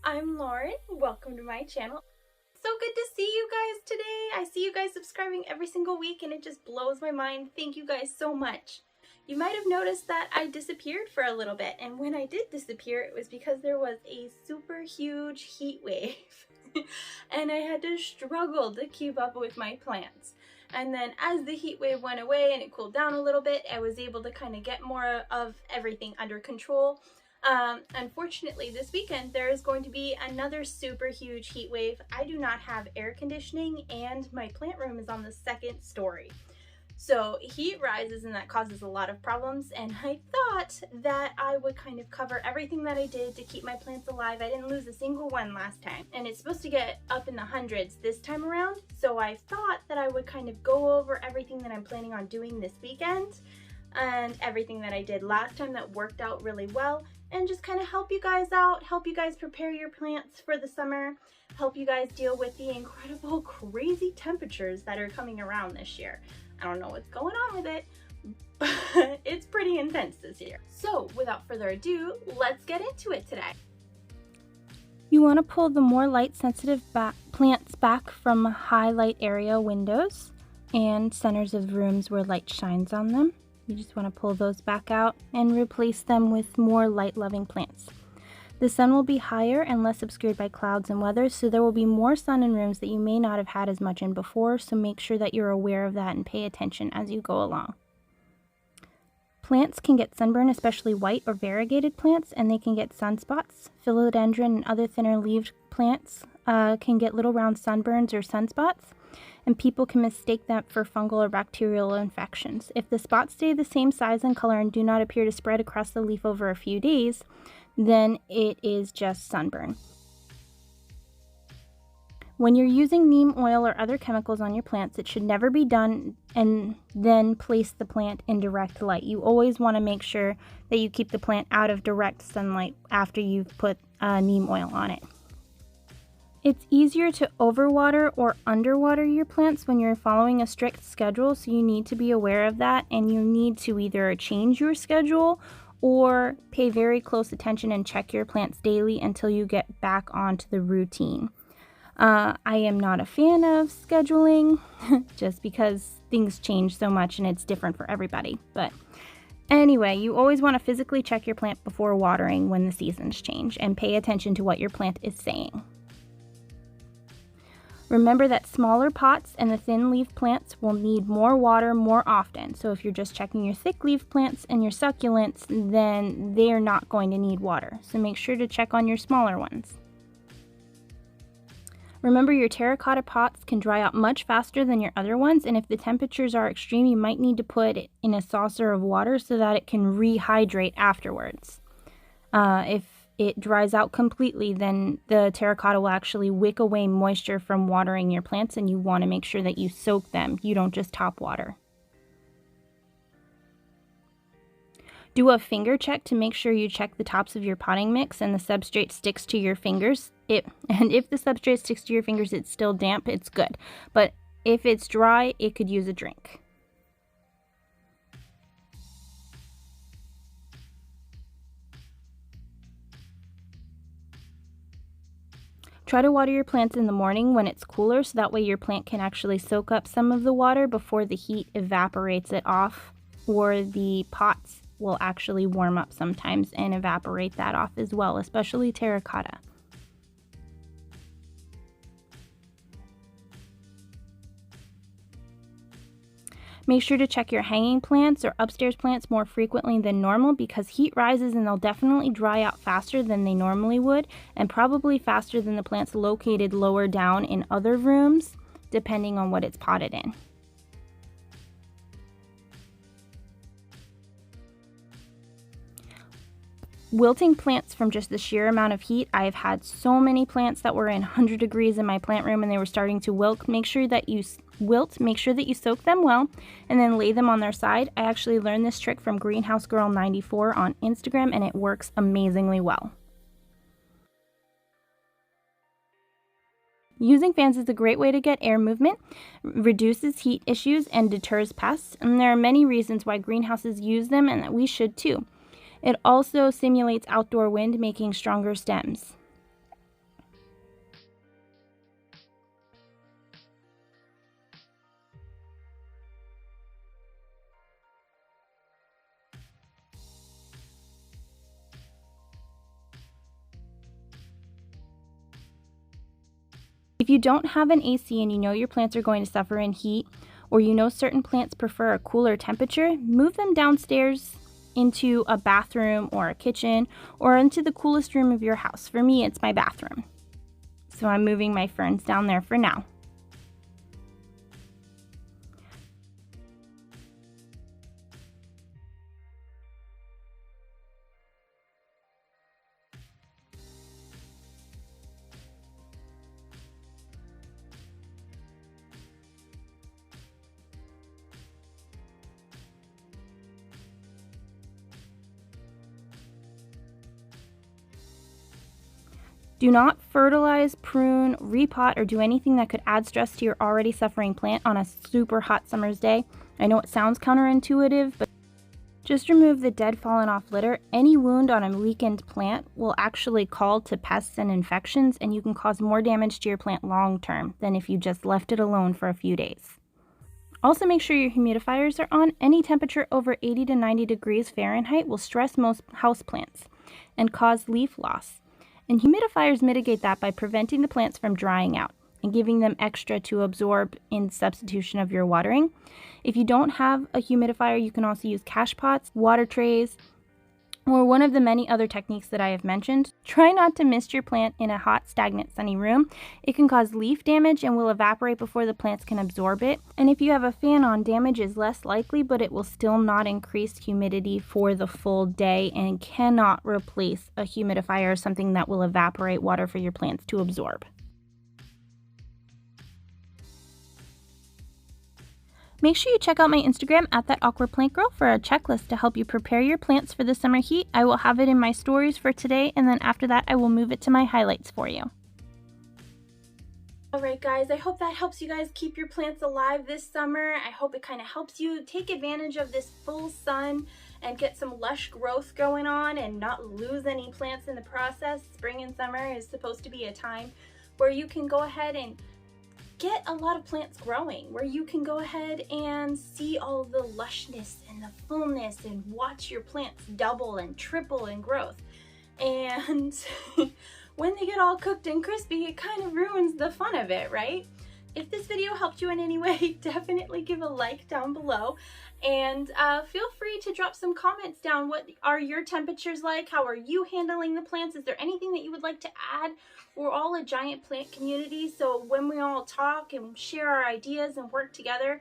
I'm Lauren. Welcome to my channel. So good to see you guys today. I see you guys subscribing every single week and it just blows my mind. Thank you guys so much. You might have noticed that I disappeared for a little bit, and when I did disappear it was because there was a super huge heat wave and I had to struggle to keep up with my plants. And then as the heat wave went away and it cooled down a little bit, I was able to kind of get more of everything under control. Unfortunately, this weekend there is going to be another super huge heat wave. I do not have air conditioning and my plant room is on the second story. So heat rises and that causes a lot of problems, and I thought that I would kind of cover everything that I did to keep my plants alive. I didn't lose a single one last time, and it's supposed to get up in the hundreds this time around, so I thought that I would kind of go over everything that I'm planning on doing this weekend and everything that I did last time that worked out really well, and just kind of help you guys out, help you guys prepare your plants for the summer, help you guys deal with the incredible crazy temperatures that are coming around this year. I don't know what's going on with it, but it's pretty intense this year. So without further ado, let's get into it today. You want to pull the more light sensitive plants back from high light area windows and centers of rooms where light shines on them. You just want to pull those back out and replace them with more light loving plants. The sun will be higher and less obscured by clouds and weather, so there will be more sun in rooms that you may not have had as much in before, so make sure that you're aware of that and pay attention as you go along. Plants can get sunburn, especially white or variegated plants, and they can get sunspots. Philodendron and other thinner leaved plants can get little round sunburns or sunspots, and people can mistake that for fungal or bacterial infections. If the spots stay the same size and color and do not appear to spread across the leaf over a few days, then it is just sunburn. When you're using neem oil or other chemicals on your plants, it should never be done and then place the plant in direct light. You always want to make sure that you keep the plant out of direct sunlight after you've put neem oil on it. It's easier to overwater or underwater your plants when you're following a strict schedule, so you need to be aware of that, and you need to either change your schedule or pay very close attention and check your plants daily until you get back onto the routine. I am not a fan of scheduling just because things change so much and it's different for everybody. But anyway, you always want to physically check your plant before watering when the seasons change and pay attention to what your plant is saying. Remember that smaller pots and the thin leaf plants will need more water more often. So if you're just checking your thick leaf plants and your succulents, then they're not going to need water. So make sure to check on your smaller ones. Remember, your terracotta pots can dry out much faster than your other ones, and if the temperatures are extreme, you might need to put it in a saucer of water so that it can rehydrate afterwards. If it dries out completely, then the terracotta will actually wick away moisture from watering your plants, and you want to make sure that you soak them. You don't just top water. Do a finger check to make sure you check the tops of your potting mix and the substrate sticks to your fingers. And if the substrate sticks to your fingers, it's still damp, it's good. But if it's dry, it could use a drink. Try to water your plants in the morning when it's cooler, so that way your plant can actually soak up some of the water before the heat evaporates it off, or the pots will actually warm up sometimes and evaporate that off as well, especially terracotta. Make sure to check your hanging plants or upstairs plants more frequently than normal, because heat rises and they'll definitely dry out faster than they normally would, and probably faster than the plants located lower down in other rooms, depending on what it's potted in. Wilting plants from just the sheer amount of heat. I've had so many plants that were in 100 degrees in my plant room and they were starting to wilt. Make sure that you soak them well and then lay them on their side. I actually learned this trick from Greenhouse Girl 94 on Instagram, and it works amazingly well. Using fans is a great way to get air movement, reduces heat issues, and deters pests, and there are many reasons why greenhouses use them and that we should too. It also simulates outdoor wind, making stronger stems. If you don't have an AC and you know your plants are going to suffer in heat, or you know certain plants prefer a cooler temperature, move them downstairs into a bathroom or a kitchen or into the coolest room of your house. For me, it's my bathroom. So I'm moving my ferns down there for now. Do not fertilize, prune, repot, or do anything that could add stress to your already suffering plant on a super hot summer's day. I know it sounds counterintuitive, but just remove the dead fallen off litter. Any wound on a weakened plant will actually call to pests and infections, and you can cause more damage to your plant long term than if you just left it alone for a few days. Also make sure your humidifiers are on. Any temperature over 80 to 90 degrees Fahrenheit will stress most houseplants and cause leaf loss. And humidifiers mitigate that by preventing the plants from drying out and giving them extra to absorb in substitution of your watering. If you don't have a humidifier, you can also use cache pots, water trays, or one of the many other techniques that I have mentioned. Try not to mist your plant in a hot, stagnant, sunny room. It can cause leaf damage and will evaporate before the plants can absorb it. And if you have a fan on, damage is less likely, but it will still not increase humidity for the full day and cannot replace a humidifier or something that will evaporate water for your plants to absorb. Make sure you check out my Instagram at @ThatAwkwardPlantGirl for a checklist to help you prepare your plants for the summer heat. I will have it in my stories for today, and then after that I will move it to my highlights for you. Alright guys, I hope that helps you guys keep your plants alive this summer. I hope it kind of helps you take advantage of this full sun and get some lush growth going on and not lose any plants in the process. Spring and summer is supposed to be a time where you can go ahead and get a lot of plants growing, where you can go ahead and see all the lushness and the fullness and watch your plants double and triple in growth. And when they get all cooked and crispy, it kind of ruins the fun of it, right? If this video helped you in any way, definitely give a like down below, and feel free to drop some comments down. What are your temperatures like? How are you handling the plants? Is there anything that you would like to add? We're all a giant plant community, so when we all talk and share our ideas and work together,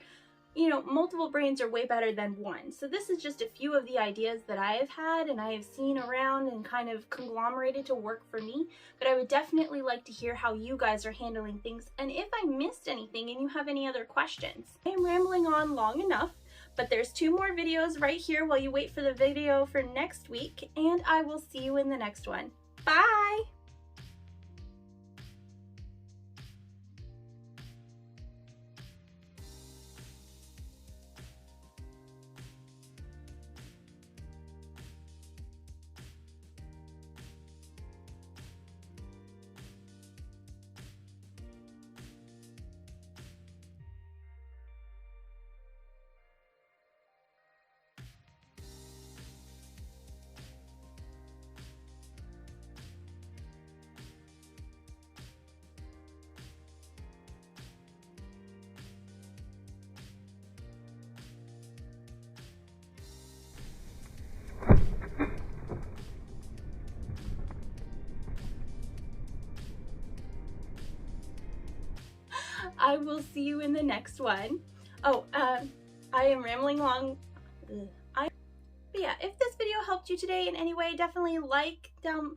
you know, multiple brains are way better than one. So this is just a few of the ideas that I have had and I have seen around and kind of conglomerated to work for me. But I would definitely like to hear how you guys are handling things, and if I missed anything and you have any other questions. I am rambling on long enough, but there's 2 more videos right here while you wait for the video for next week, and I will see you in the next one. Bye! I will see you in the next one. Oh, I am rambling along. But yeah, if this video helped you today in any way, definitely like down